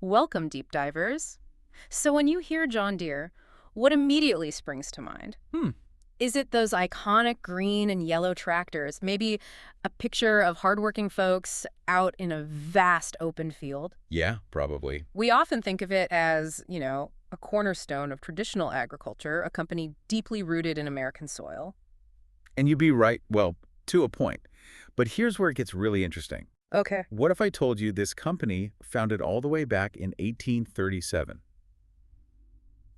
Welcome, deep divers. So when you hear John Deere, what immediately springs to mind? Hmm. Is it those iconic green and yellow tractors? Maybe a picture of hardworking folks out in a vast open field? Yeah, probably. We often think of it as, a cornerstone of traditional agriculture, a company deeply rooted in American soil. And you'd be right, well, to a point. But here's where it gets really interesting. Okay. What if I told you this company founded all the way back in 1837?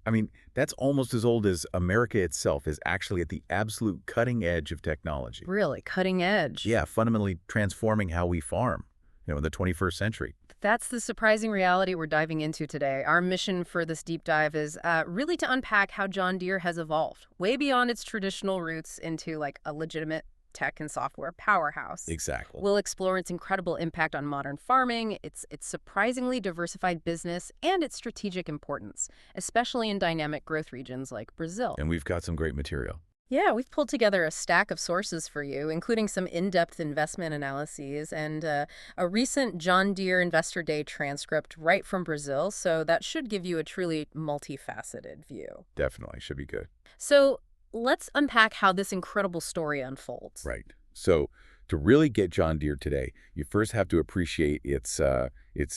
I mean, that's almost as old as America itself is actually at the absolute cutting edge of technology. Really cutting edge. Yeah, fundamentally transforming how we farm, in the 21st century. That's the surprising reality we're diving into today. Our mission for this deep dive is really to unpack how John Deere has evolved way beyond its traditional roots into like a legitimate tech and software powerhouse. Exactly. We'll explore its incredible impact on modern farming, its surprisingly diversified business, and its strategic importance, especially in dynamic growth regions like Brazil. And we've got some great material. Yeah, we've pulled together a stack of sources for you, including some in-depth investment analyses and a recent John Deere Investor Day transcript right from Brazil, so that should give you a truly multifaceted view. Definitely, should be good. So let's unpack how this incredible story unfolds. Right. So to really get John Deere today, you first have to appreciate its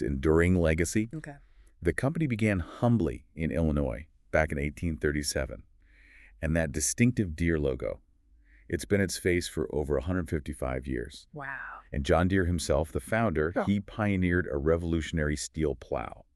enduring legacy. Okay. The company began humbly in Illinois back in 1837. And that distinctive Deere logo, it's been its face for over 155 years. Wow. And John Deere himself, the founder, Yeah. he pioneered a revolutionary steel plow.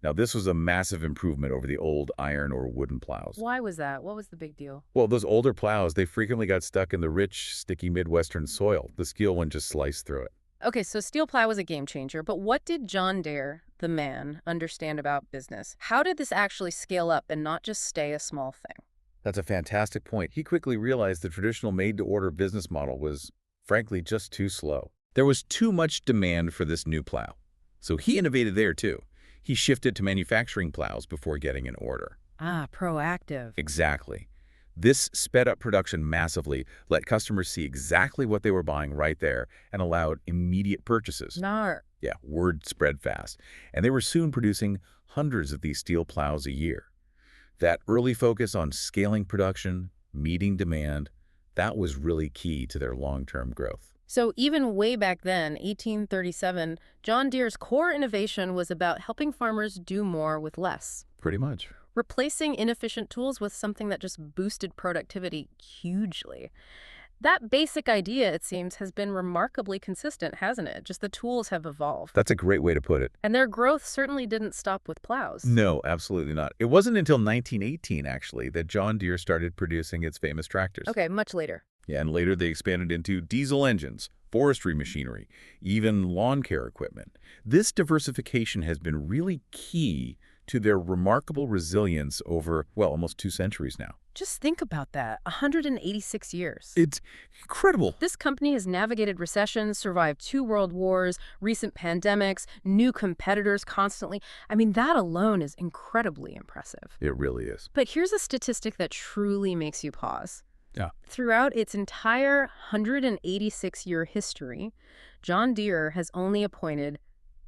Now, this was a massive improvement over the old iron or wooden plows. Why was that? What was the big deal? Well, those older plows, they frequently got stuck in the rich, sticky Midwestern soil. The steel one just sliced through it. Okay, so steel plow was a game changer, but what did John Deere, the man, understand about business? How did this actually scale up and not just stay a small thing? That's a fantastic point. He quickly realized the traditional made-to-order business model was, frankly, just too slow. There was too much demand for this new plow. So he innovated there, too. He shifted to manufacturing plows before getting an order. Ah, proactive. Exactly. This sped up production massively, let customers see exactly what they were buying right there, and allowed immediate purchases. Nar. Yeah, word spread fast. And they were soon producing hundreds of these steel plows a year. That early focus on scaling production, meeting demand, that was really key to their long-term growth. So even way back then, 1837, John Deere's core innovation was about helping farmers do more with less, Pretty much. replacing inefficient tools with something that just boosted productivity hugely. That basic idea, it seems, has been remarkably consistent, hasn't it? Just the tools have evolved. That's a great way to put it. And their growth certainly didn't stop with plows. No, absolutely not. It wasn't until 1918, actually, that John Deere started producing its famous tractors. Okay, much later. Yeah, and later they expanded into diesel engines, forestry machinery, even lawn care equipment. This diversification has been really key to their remarkable resilience over, well, almost 2 centuries now. Just think about that, 186 years. It's incredible. This company has navigated recessions, survived 2 world wars, recent pandemics, new competitors constantly. I mean, that alone is incredibly impressive. It really is. But here's a statistic that truly makes you pause. Yeah. Throughout its entire 186-year history, John Deere has only appointed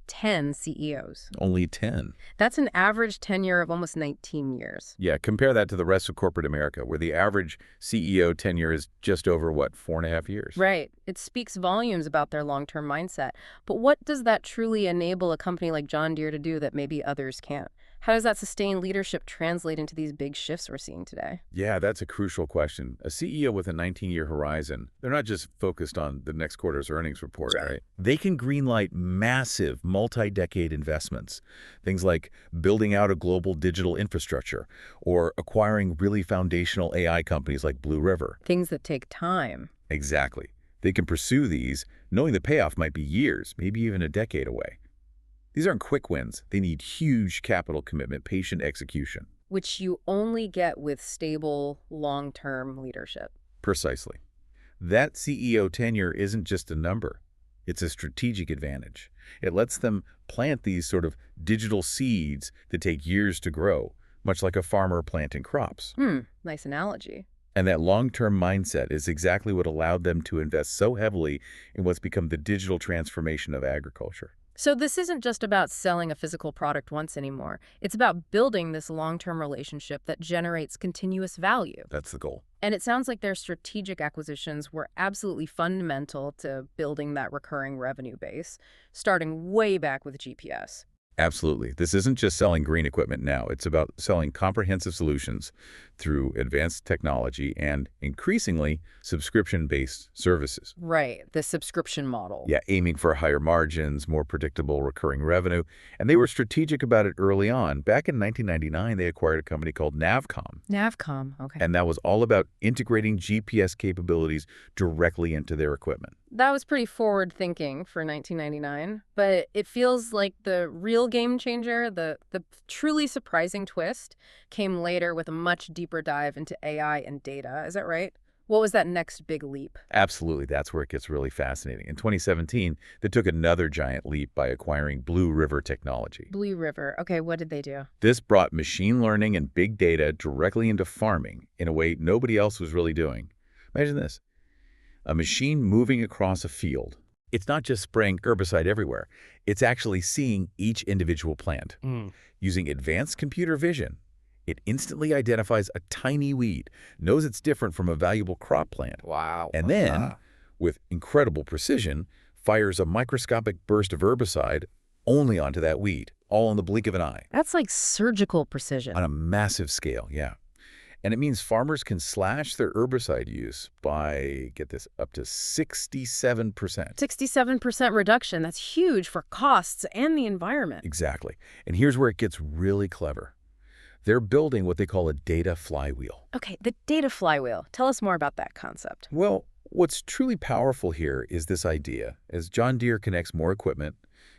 10 CEOs. Only 10. That's an average tenure of almost 19 years. Yeah, compare that to the rest of corporate America, where the average CEO tenure is just over, what, 4.5 years? Right. It speaks volumes about their long-term mindset. But what does that truly enable a company like John Deere to do that maybe others can't? How does that sustained leadership translate into these big shifts we're seeing today? Yeah, that's a crucial question. A CEO with a 19-year horizon, they're not just focused on the next quarter's earnings report, right? They can greenlight massive multi-decade investments. Things like building out a global digital infrastructure or acquiring really foundational AI companies like Blue River. Things that take time. Exactly. They can pursue these, knowing the payoff might be years, maybe even a decade away. These aren't quick wins. They need huge capital commitment, patient execution. Which you only get with stable, long-term leadership. Precisely. That CEO tenure isn't just a number. It's a strategic advantage. It lets them plant these sort of digital seeds that take years to grow, much like a farmer planting crops. Nice analogy. And that long-term mindset is exactly what allowed them to invest so heavily in what's become the digital transformation of agriculture. So this isn't just about selling a physical product once anymore. It's about building this long-term relationship that generates continuous value. That's the goal. And it sounds like their strategic acquisitions were absolutely fundamental to building that recurring revenue base, starting way back with GPS. Absolutely. This isn't just selling green equipment now. It's about selling comprehensive solutions through advanced technology and, increasingly, subscription-based services. Right, the subscription model. Yeah, aiming for higher margins, more predictable recurring revenue. And they were strategic about it early on. Back in 1999, they acquired a company called Navcom. Navcom, okay. And that was all about integrating GPS capabilities directly into their equipment. That was pretty forward thinking for 1999, but it feels like the real game changer, the truly surprising twist, came later with a much deeper dive into AI and data. Is that right? What was that next big leap? Absolutely. That's where it gets really fascinating. In 2017, they took another giant leap by acquiring Blue River Technology. Blue River. Okay, what did they do? This brought machine learning and big data directly into farming in a way nobody else was really doing. Imagine this. A machine moving across a field. It's not just spraying herbicide everywhere. It's actually seeing each individual plant. Using advanced computer vision, it instantly identifies a tiny weed, knows it's different from a valuable crop plant. Wow. And then, with incredible precision, fires a microscopic burst of herbicide only onto that weed, all in the blink of an eye. That's like surgical precision. On a massive scale, yeah. And it means farmers can slash their herbicide use by, get this, up to 67%. 67% reduction. That's huge for costs and the environment. Exactly. And here's where it gets really clever. They're building what they call a data flywheel. Okay, the data flywheel. Tell us more about that concept. Well, what's truly powerful here is this idea. As John Deere connects more equipment,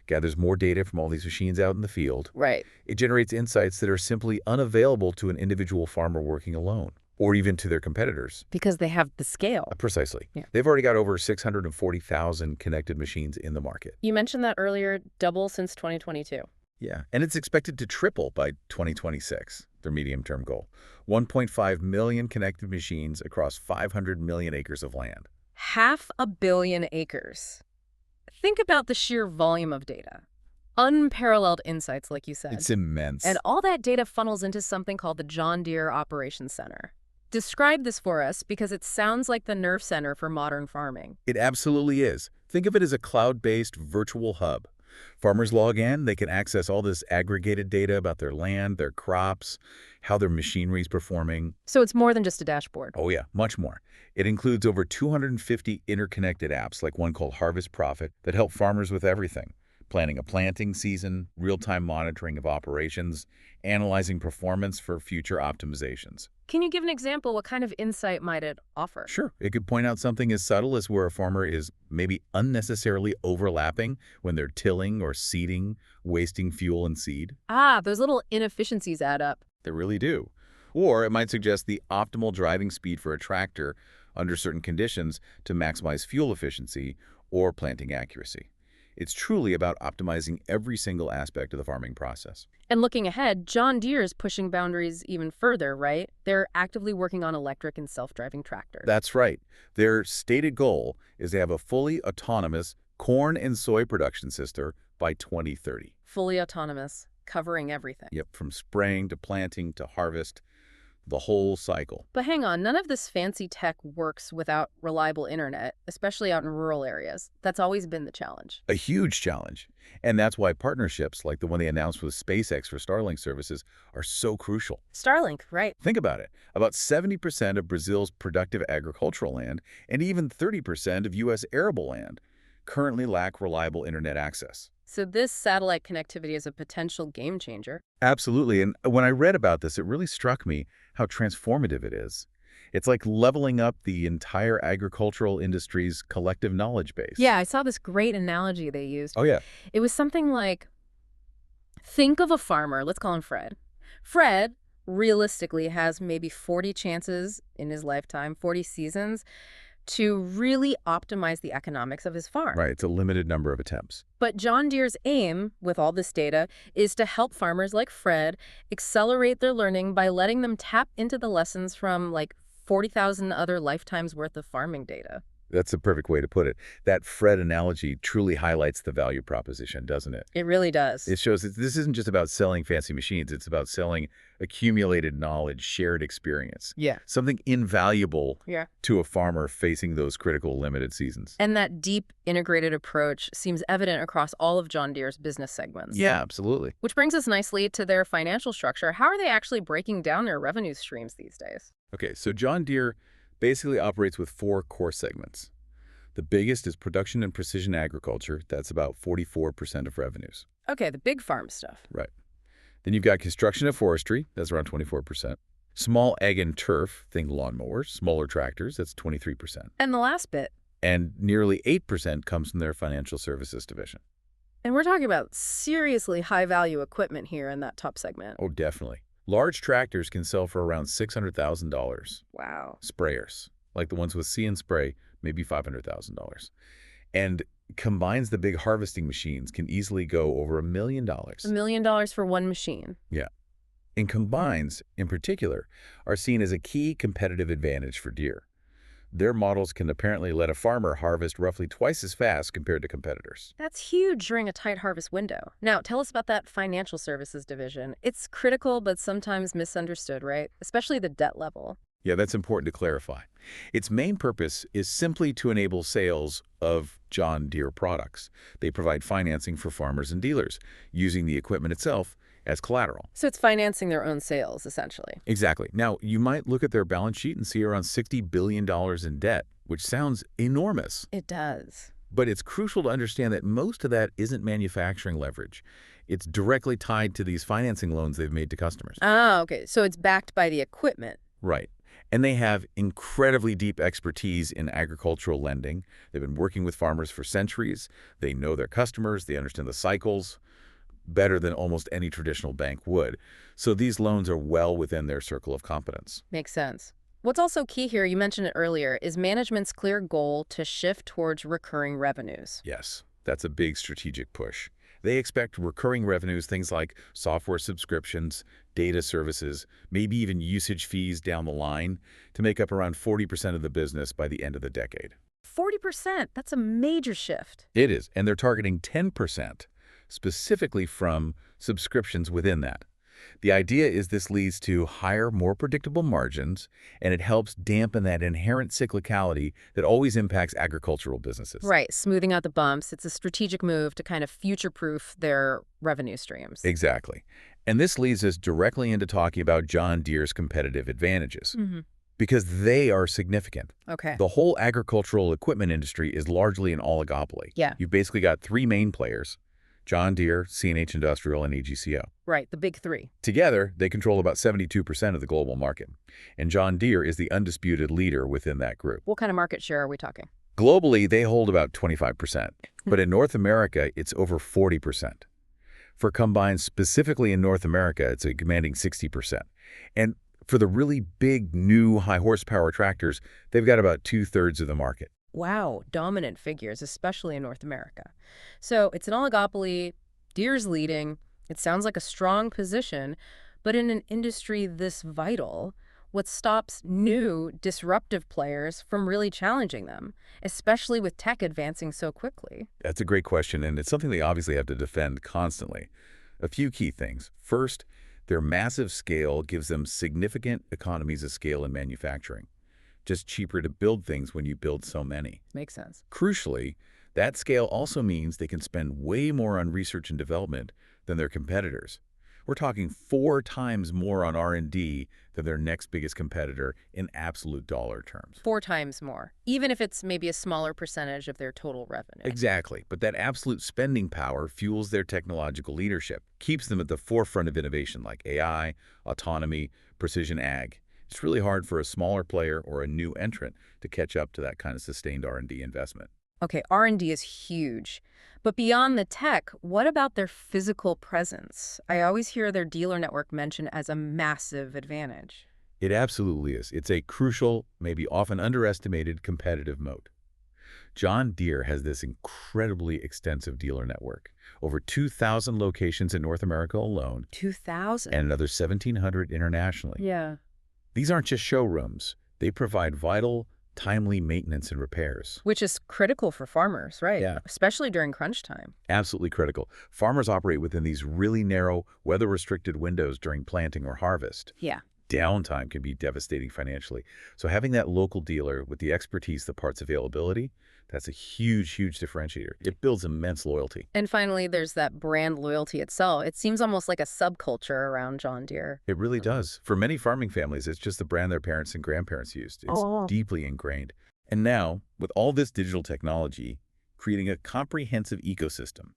gathers more data from all these machines out in the field, Right. it generates insights that are simply unavailable to an individual farmer working alone, or even to their competitors. Because they have the scale. Precisely. Yeah. They've already got over 640,000 connected machines in the market. You mentioned that earlier, double since 2022. Yeah, and it's expected to triple by 2026, their medium-term goal. 1.5 million connected machines across 500 million acres of land. 500 million acres. Think about the sheer volume of data. Unparalleled insights, like you said. It's immense. And all that data funnels into something called the John Deere Operations Center. Describe this for us, because it sounds like the nerve center for modern farming. It absolutely is. Think of it as a cloud-based virtual hub. Farmers log in, they can access all this aggregated data about their land, their crops, how their machinery is performing. So it's more than just a dashboard. Oh yeah, much more. It includes over 250 interconnected apps, like one called Harvest Profit, that help farmers with everything. Planning a planting season, real-time monitoring of operations, analyzing performance for future optimizations. Can you give an example? What kind of insight might it offer? Sure, it could point out something as subtle as where a farmer is maybe unnecessarily overlapping when they're tilling or seeding, wasting fuel and seed. Those little inefficiencies add up. They really do. Or it might suggest the optimal driving speed for a tractor under certain conditions to maximize fuel efficiency or planting accuracy. It's truly about optimizing every single aspect of the farming process. And looking ahead, John Deere is pushing boundaries even further, right? They're actively working on electric and self-driving tractors. That's right. Their stated goal is to have a fully autonomous corn and soy production system by 2030. Fully autonomous, covering everything. Yep, from spraying to planting to harvest, the whole cycle. But hang on, none of this fancy tech works without reliable internet, especially out in rural areas. That's always been the challenge. A huge challenge. And that's why partnerships like the one they announced with SpaceX for Starlink services are so crucial. Starlink, right. Think about it. About 70% of Brazil's productive agricultural land and even 30% of U.S. arable land currently lack reliable internet access. So this satellite connectivity is a potential game changer. Absolutely. And when I read about this, it really struck me how transformative it is. It's like leveling up the entire agricultural industry's collective knowledge base. Yeah, I saw this great analogy they used. Oh, yeah. It was something like, think of a farmer, let's call him Fred. Fred realistically has maybe 40 chances in his lifetime, 40 seasons, to really optimize the economics of his farm. Right. It's a limited number of attempts. But John Deere's aim with all this data is to help farmers like Fred accelerate their learning by letting them tap into the lessons from like 40,000 other lifetimes worth of farming data. That's a perfect way to put it. That Fred analogy truly highlights the value proposition, doesn't it? It really does. It shows that this isn't just about selling fancy machines. It's about selling accumulated knowledge, shared experience, Yeah. something invaluable Yeah. to a farmer facing those critical limited seasons. And that deep, integrated approach seems evident across all of John Deere's business segments. Yeah, absolutely. Which brings us nicely to their financial structure. How are they actually breaking down their revenue streams these days? Okay, so John Deere basically operates with four core segments. The biggest is production and precision agriculture. That's about 44% of revenues. Okay, the big farm stuff. Right. Then you've got construction and forestry. That's around 24%. Small ag and turf, think lawnmowers, smaller tractors. That's 23%. And the last bit. And nearly 8% comes from their financial services division. And we're talking about seriously high-value equipment here in that top segment. Oh, definitely. Large tractors can sell for around $600,000. Wow. Sprayers, like the ones with See and Spray, maybe $500,000. And combines the big harvesting machines can easily go over $1 million. $1 million for one machine. Yeah. And combines, in particular, are seen as a key competitive advantage for Deere. Their models can apparently let a farmer harvest roughly twice as fast compared to competitors. That's huge during a tight harvest window. Now, tell us about that financial services division. It's critical, but sometimes misunderstood, right? Especially the debt level. Yeah, that's important to clarify. Its main purpose is simply to enable sales of John Deere products. They provide financing for farmers and dealers, using the equipment itself as collateral. So it's financing their own sales, essentially. Exactly. Now, you might look at their balance sheet and see around $60 billion in debt, which sounds enormous. It does. But it's crucial to understand that most of that isn't manufacturing leverage. It's directly tied to these financing loans they've made to customers. Ah, okay. So it's backed by the equipment. Right. And they have incredibly deep expertise in agricultural lending. They've been working with farmers for centuries. They know their customers. They understand the cycles better than almost any traditional bank would. So these loans are well within their circle of competence. Makes sense. What's also key here, you mentioned it earlier, is management's clear goal to shift towards recurring revenues. Yes, that's a big strategic push. They expect recurring revenues, things like software subscriptions, data services, maybe even usage fees down the line, to make up around 40% of the business by the end of the decade. 40%, that's a major shift. It is, and they're targeting 10%, specifically from subscriptions within that. The idea is this leads to higher, more predictable margins, and it helps dampen that inherent cyclicality that always impacts agricultural businesses. Right, smoothing out the bumps. It's a strategic move to kind of future-proof their revenue streams. Exactly. And this leads us directly into talking about John Deere's competitive advantages. Because they are significant. Okay. The whole agricultural equipment industry is largely an oligopoly. Yeah. You've basically got three main players: John Deere, C&H Industrial, and AGCO. Right, the big three. Together, they control about 72% of the global market. And John Deere is the undisputed leader within that group. What kind of market share are we talking? Globally, they hold about 25%. But in North America, it's over 40%. For combines specifically in North America, it's a commanding 60%. And for the really big, new, high-horsepower tractors, they've got about 2/3 of the market. Wow, dominant figures, especially in North America. So it's an oligopoly, Deere's leading, it sounds like a strong position, but in an industry this vital, what stops new, disruptive players from really challenging them, especially with tech advancing so quickly? That's a great question, and it's something they obviously have to defend constantly. A few key things. First, their massive scale gives them significant economies of scale in manufacturing. Just cheaper to build things when you build so many. Makes sense. Crucially, that scale also means they can spend way more on research and development than their competitors. We're talking 4 times more on R&D than their next biggest competitor in absolute dollar terms. 4 times more, even if it's maybe a smaller percentage of their total revenue. Exactly, but that absolute spending power fuels their technological leadership, keeps them at the forefront of innovation like AI, autonomy, precision ag. It's really hard for a smaller player or a new entrant to catch up to that kind of sustained R&D investment. Okay, R&D is huge. But beyond the tech, what about their physical presence? I always hear their dealer network mentioned as a massive advantage. It absolutely is. It's a crucial, maybe often underestimated competitive moat. John Deere has this incredibly extensive dealer network. Over 2,000 locations in North America alone. 2,000? And another 1,700 internationally. Yeah. These aren't just showrooms. They provide vital, timely maintenance and repairs. Which is critical for farmers, right? Yeah, Especially during crunch time. absolutely critical. Farmers operate within these really narrow, weather-restricted windows during planting or harvest. Yeah. Downtime can be devastating financially. So having that local dealer with the expertise, the parts availability, that's a huge, huge differentiator. It builds immense loyalty. And finally, there's that brand loyalty itself. It seems almost like a subculture around John Deere. It really does. For many farming families, it's just the brand their parents and grandparents used. It's Oh. deeply ingrained. And now, with all this digital technology, creating a comprehensive ecosystem,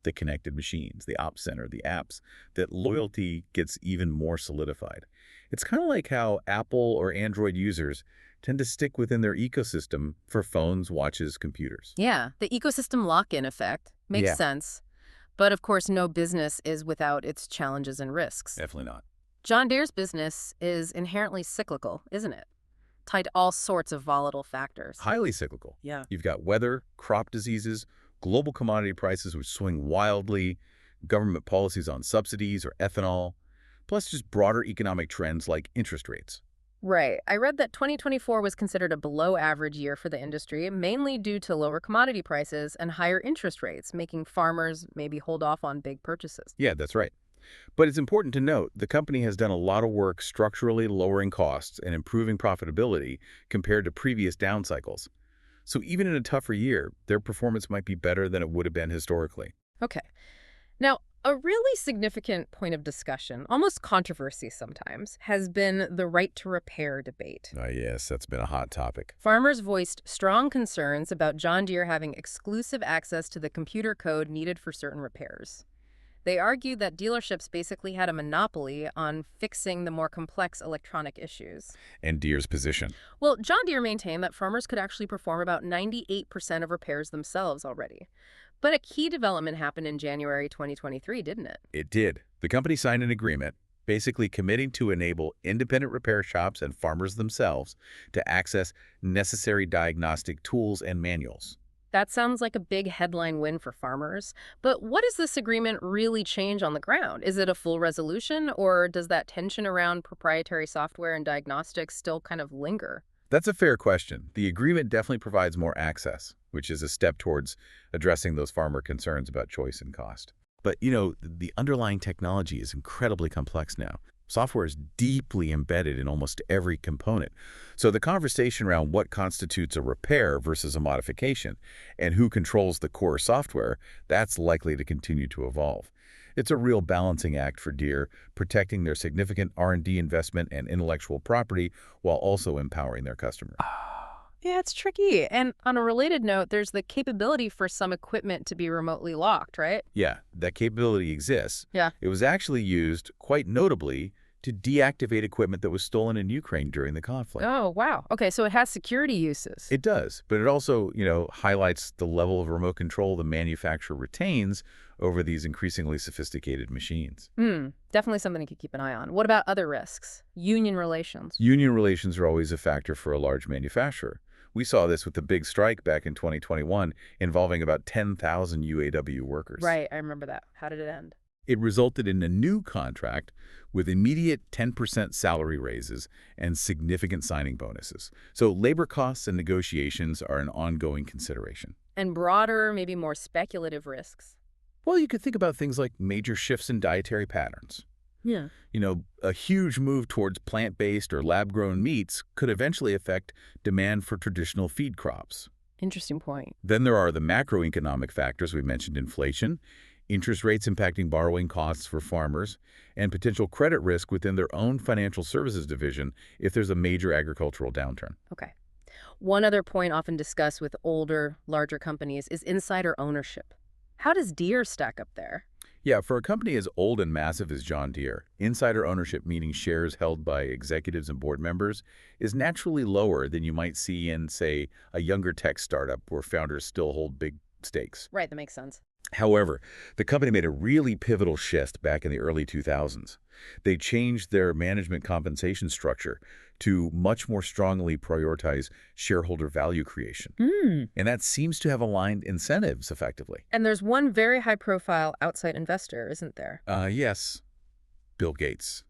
the connected machines, the ops center, the apps, that loyalty gets even more solidified. It's kind of like how Apple or Android users tend to stick within their ecosystem for phones, watches, computers. Yeah, the ecosystem lock-in effect makes Yeah. sense. But of course, no business is without its challenges and risks. Definitely not. John Deere's business is inherently cyclical, isn't it? Tied to all sorts of volatile factors. Highly cyclical. Yeah. You've got weather, crop diseases, global commodity prices which swing wildly, government policies on subsidies or ethanol, plus just broader economic trends like interest rates. Right. I read that 2024 was considered a below-average year for the industry, mainly due to lower commodity prices and higher interest rates, making farmers maybe hold off on big purchases. Yeah, that's right. But it's important to note the company has done a lot of work structurally lowering costs and improving profitability compared to previous down cycles. So even in a tougher year, their performance might be better than it would have been historically. Okay. Now, a really significant point of discussion, almost controversy sometimes, has been the right to repair debate. Yes, that's been a hot topic. Farmers voiced strong concerns about John Deere having exclusive access to the computer code needed for certain repairs. They argued that dealerships basically had a monopoly on fixing the more complex electronic issues. And Deere's position. Well, John Deere maintained that farmers could actually perform about 98% of repairs themselves already. But a key development happened in January 2023, didn't it? It did. The company signed an agreement basically committing to enable independent repair shops and farmers themselves to access necessary diagnostic tools and manuals. That sounds like a big headline win for farmers. But what does this agreement really change on the ground? Is it a full resolution, or does that tension around proprietary software and diagnostics still kind of linger? That's a fair question. The agreement definitely provides more access, which is a step towards addressing those farmer concerns about choice and cost. But, the underlying technology is incredibly complex now. Software is deeply embedded in almost every component. So the conversation around what constitutes a repair versus a modification and who controls the core software, that's likely to continue to evolve. It's a real balancing act for Deere, protecting their significant R&D investment and intellectual property while also empowering their customers. Yeah, it's tricky. And on a related note, there's the capability for some equipment to be remotely locked, right? Yeah, that capability exists. Yeah. It was actually used, quite notably, to deactivate equipment that was stolen in Ukraine during the conflict. Oh, wow. Okay, so it has security uses. It does, but it also, highlights the level of remote control the manufacturer retains over these increasingly sophisticated machines. Definitely something to keep an eye on. What about other risks? Union relations. Union relations are always a factor for a large manufacturer. We saw this with the big strike back in 2021 involving about 10,000 UAW workers. Right, I remember that. How did it end? It resulted in a new contract with immediate 10% salary raises and significant signing bonuses. So labor costs and negotiations are an ongoing consideration. And broader, maybe more speculative risks. Well, you could think about things like major shifts in dietary patterns. Yeah. A huge move towards plant-based or lab-grown meats could eventually affect demand for traditional feed crops. Interesting point. Then there are the macroeconomic factors we mentioned: inflation, interest rates impacting borrowing costs for farmers, and potential credit risk within their own financial services division if there's a major agricultural downturn. Okay. One other point often discussed with older, larger companies is insider ownership. How does Deere stack up there? Yeah, for a company as old and massive as John Deere, insider ownership, meaning shares held by executives and board members, is naturally lower than you might see in, say, a younger tech startup where founders still hold big stakes. Right, that makes sense. However, the company made a really pivotal shift back in the early 2000s. They changed their management compensation structure to much more strongly prioritize shareholder value creation. And that seems to have aligned incentives effectively. And there's one very high-profile outside investor, isn't there? Yes, Bill Gates.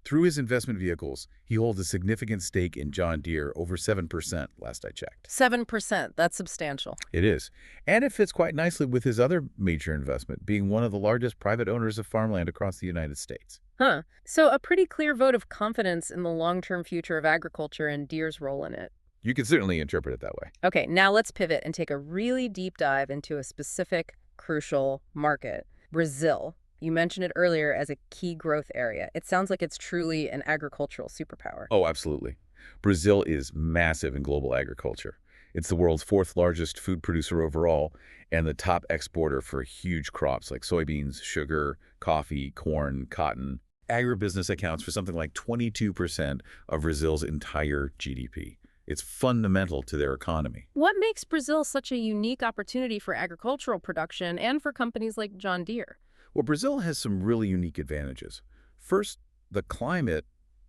Through his investment vehicles, he holds a significant stake in John Deere, over 7% last I checked. 7%, that's substantial. It is. And it fits quite nicely with his other major investment, being one of the largest private owners of farmland across the United States. Huh. So a pretty clear vote of confidence in the long-term future of agriculture and Deere's role in it. You can certainly interpret it that way. Okay, now let's pivot and take a really deep dive into a specific, crucial market, Brazil. You mentioned it earlier as a key growth area. It sounds like it's truly an agricultural superpower. Oh, absolutely. Brazil is massive in global agriculture. It's the world's fourth largest food producer overall and the top exporter for huge crops like soybeans, sugar, coffee, corn, cotton. Agribusiness accounts for something like 22% of Brazil's entire GDP. It's fundamental to their economy. What makes Brazil such a unique opportunity for agricultural production and for companies like John Deere? Well, Brazil has some really unique advantages. First, the climate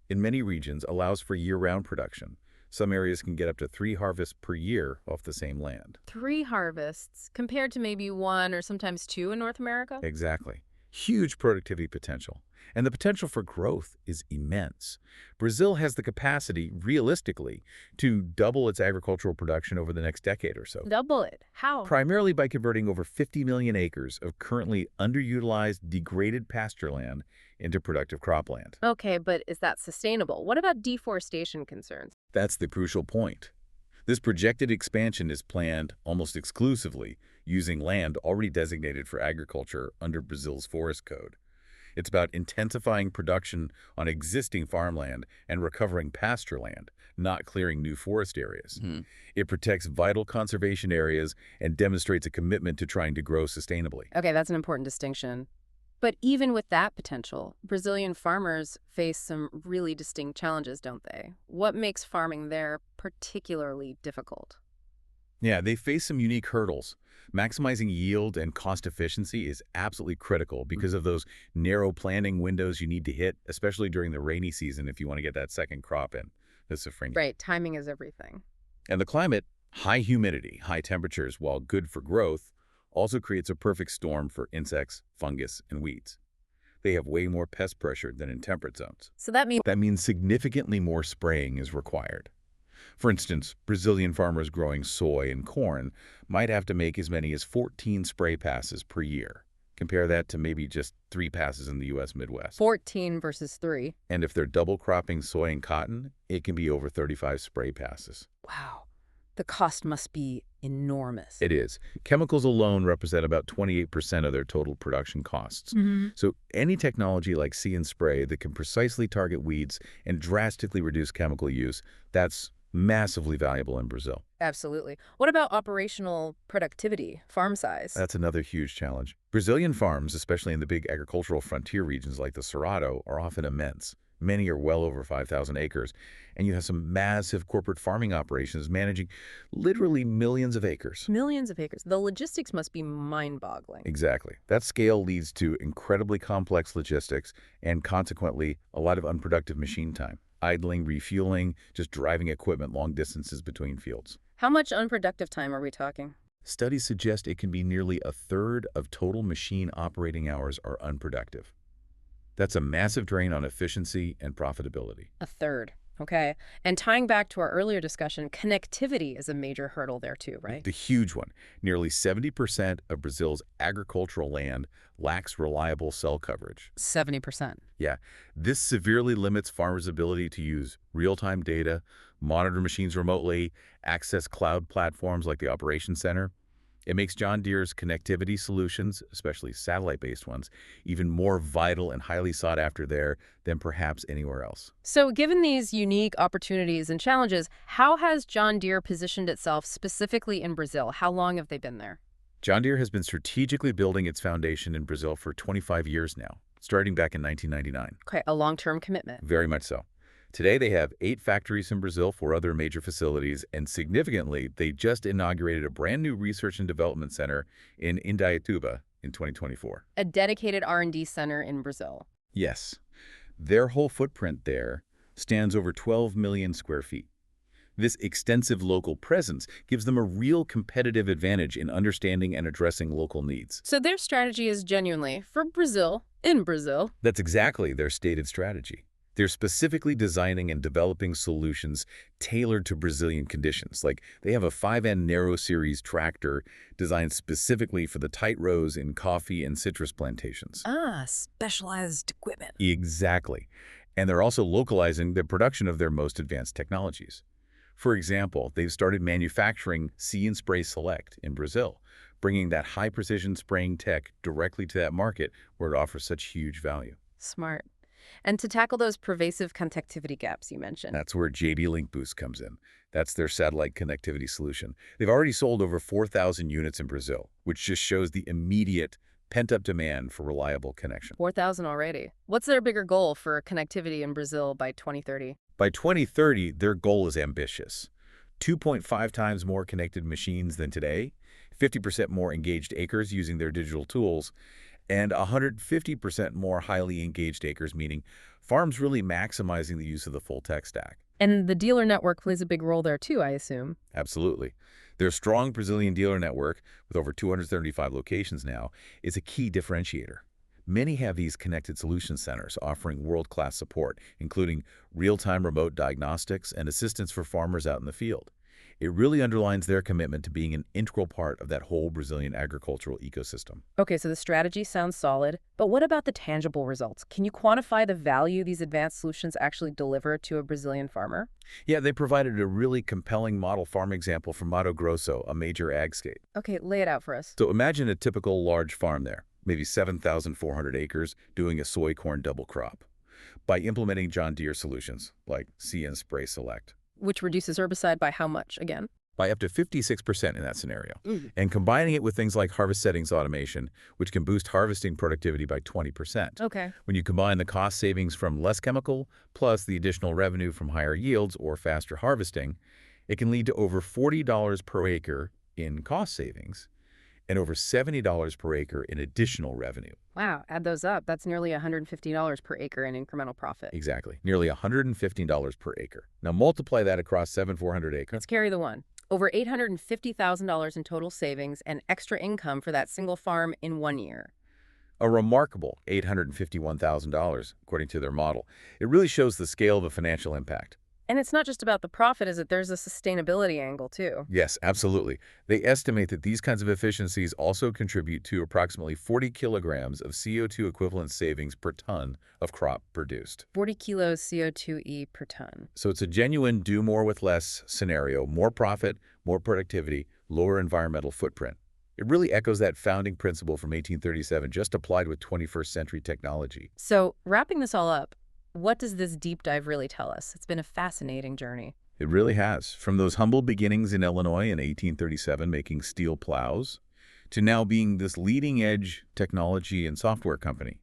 in many regions allows for year-round production. Some areas can get up to 3 harvests per year off the same land. 3 harvests, compared to maybe 1 or sometimes 2 in North America? Exactly. Huge productivity potential. And the potential for growth is immense. Brazil has the capacity, realistically, to double its agricultural production over the next decade or so. Double it. How? Primarily by converting over 50 million acres of currently underutilized, degraded pasture land into productive cropland. Okay, but is that sustainable? What about deforestation concerns? That's the crucial point. This projected expansion is planned almost exclusively using land already designated for agriculture under Brazil's forest code. It's about intensifying production on existing farmland and recovering pasture land, not clearing new forest areas. It protects vital conservation areas and demonstrates a commitment to trying to grow sustainably. Okay, that's an important distinction. But even with that potential, Brazilian farmers face some really distinct challenges, don't they? What makes farming there particularly difficult? Yeah, they face some unique hurdles. Maximizing yield and cost efficiency is absolutely critical because of those narrow planting windows you need to hit, especially during the rainy season if you want to get that second crop in. That's safrinha. Right, timing is everything. And the climate, high humidity, high temperatures, while good for growth, also creates a perfect storm for insects, fungus, and weeds. They have way more pest pressure than in temperate zones. So that means That means significantly more spraying is required. For instance, Brazilian farmers growing soy and corn might have to make as many as 14 spray passes per year. Compare that to maybe just 3 passes in the U.S. Midwest. 14 versus 3. And if they're double cropping soy and cotton, it can be over 35 spray passes. Wow. The cost must be enormous. It is. Chemicals alone represent about 28% of their total production costs. So any technology like See and Spray that can precisely target weeds and drastically reduce chemical use, that's massively valuable in Brazil. Absolutely. What about operational productivity, farm size? That's another huge challenge. Brazilian farms, especially in the big agricultural frontier regions like the Cerrado, are often immense. Many are well over 5,000 acres, and you have some massive corporate farming operations managing literally millions of acres. Millions of acres. The logistics must be mind-boggling. Exactly. That scale leads to incredibly complex logistics and, consequently, a lot of unproductive machine time. Idling, refueling, just driving equipment long distances between fields. How much unproductive time are we talking? Studies suggest it can be nearly a third of total machine operating hours are unproductive. That's a massive drain on efficiency and profitability. A third. Okay. And tying back to our earlier discussion, connectivity is a major hurdle there too, right? The huge one. Nearly 70% of Brazil's agricultural land lacks reliable cell coverage. 70%. Yeah, this severely limits farmers' ability to use real-time data, monitor machines remotely, access cloud platforms like the Operations Center. It makes John Deere's connectivity solutions, especially satellite-based ones, even more vital and highly sought after there than perhaps anywhere else. So given these unique opportunities and challenges, how has John Deere positioned itself specifically in Brazil? How long have they been there? John Deere has been strategically building its foundation in Brazil for 25 years now, starting back in 1999. Okay, a long-term commitment. Very much so. Today, they have 8 factories in Brazil, 4 other major facilities, and significantly, they just inaugurated a brand new research and development center in Indaiatuba in 2024. A dedicated R&D center in Brazil. Yes. Their whole footprint there stands over 12 million square feet. This extensive local presence gives them a real competitive advantage in understanding and addressing local needs. So their strategy is genuinely for Brazil, in Brazil. That's exactly their stated strategy. They're specifically designing and developing solutions tailored to Brazilian conditions. Like they have a 5N Narrow Series tractor designed specifically for the tight rows in coffee and citrus plantations. Ah, specialized equipment. Exactly. And they're also localizing the production of their most advanced technologies. For example, they've started manufacturing See and Spray Select in Brazil, bringing that high-precision spraying tech directly to that market where it offers such huge value. Smart. And to tackle those pervasive connectivity gaps you mentioned. That's where JB Link Boost comes in. That's their satellite connectivity solution. They've already sold over 4,000 units in Brazil, which just shows the immediate pent-up demand for reliable connection. 4,000 already. What's their bigger goal for connectivity in Brazil by 2030? By 2030, their goal is ambitious. 2.5 times more connected machines than today, 50% more engaged acres using their digital tools, and 150% more highly engaged acres, meaning farms really maximizing the use of the full tech stack. And the dealer network plays a big role there too, I assume. Absolutely. Their strong Brazilian dealer network, with over 235 locations now, is a key differentiator. Many have these connected solution centers offering world-class support, including real-time remote diagnostics and assistance for farmers out in the field. It really underlines their commitment to being an integral part of that whole Brazilian agricultural ecosystem. Okay, so the strategy sounds solid, but what about the tangible results? Can you quantify the value these advanced solutions actually deliver to a Brazilian farmer? Yeah, they provided a really compelling model farm example from Mato Grosso, a major ag state. Okay, lay it out for us. So imagine a typical large farm there, maybe 7,400 acres, doing a soy corn double crop. By implementing John Deere solutions like See and Spray Select, Which reduces herbicide by how much again? by up to 56% in that scenario, Mm. and combining it with things like harvest settings automation, which can boost harvesting productivity by 20%. Okay. When you combine the cost savings from less chemical plus the additional revenue from higher yields or faster harvesting, it can lead to over $40 per acre in cost savings and over $70 per acre in additional revenue. Wow, add those up. That's nearly $150 per acre in incremental profit. Exactly. Nearly $115 per acre. Now multiply that across 7,400 acres. Let's carry the one. Over $850,000 in total savings and extra income for that single farm in 1 year. A remarkable $851,000, according to their model. It really shows the scale of the financial impact. And it's not just about the profit, is it? There's a sustainability angle too. Yes, absolutely. They estimate that these kinds of efficiencies also contribute to approximately 40 kilograms of CO2 equivalent savings per ton of crop produced. 40 kilos CO2e per ton. So it's a genuine do more with less scenario, more profit, more productivity, lower environmental footprint. It really echoes that founding principle from 1837, just applied with 21st century technology. So, wrapping this all up, what does this deep dive really tell us? It's been a fascinating journey. It really has. From those humble beginnings in Illinois in 1837 making steel plows, to now being this leading-edge technology and software company.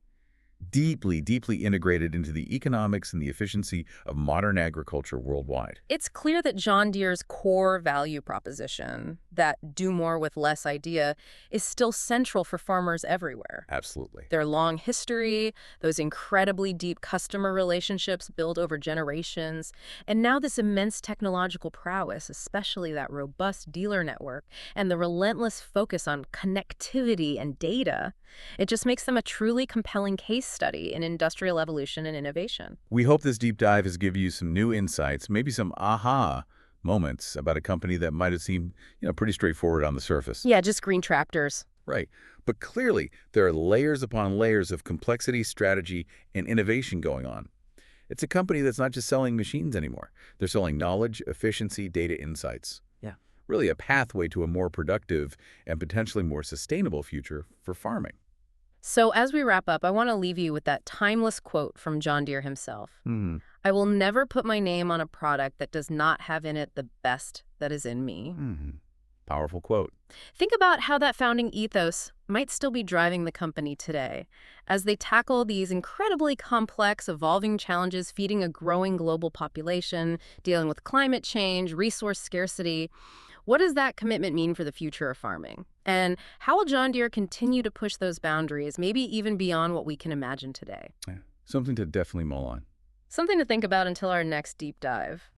Deeply, deeply integrated into the economics and the efficiency of modern agriculture worldwide. It's clear that John Deere's core value proposition, that do more with less idea, is still central for farmers everywhere. Absolutely. Their long history, those incredibly deep customer relationships built over generations, and now this immense technological prowess, especially that robust dealer network and the relentless focus on connectivity and data, it just makes them a truly compelling case study in industrial evolution and innovation. We hope this deep dive has given you some new insights, maybe some aha moments about a company that might have seemed, pretty straightforward on the surface. Yeah, just green tractors. Right. But clearly, there are layers upon layers of complexity, strategy, and innovation going on. It's a company that's not just selling machines anymore. They're selling knowledge, efficiency, data insights. Yeah. Really a pathway to a more productive and potentially more sustainable future for farming. So as we wrap up, I want to leave you with that timeless quote from John Deere himself. I will never put my name on a product that does not have in it the best that is in me. Powerful quote. Think about how that founding ethos might still be driving the company today as they tackle these incredibly complex, evolving challenges, feeding a growing global population, dealing with climate change, resource scarcity. What does that commitment mean for the future of farming? And how will John Deere continue to push those boundaries, maybe even beyond what we can imagine today? Yeah. Something to definitely mull on. Something to think about until our next deep dive.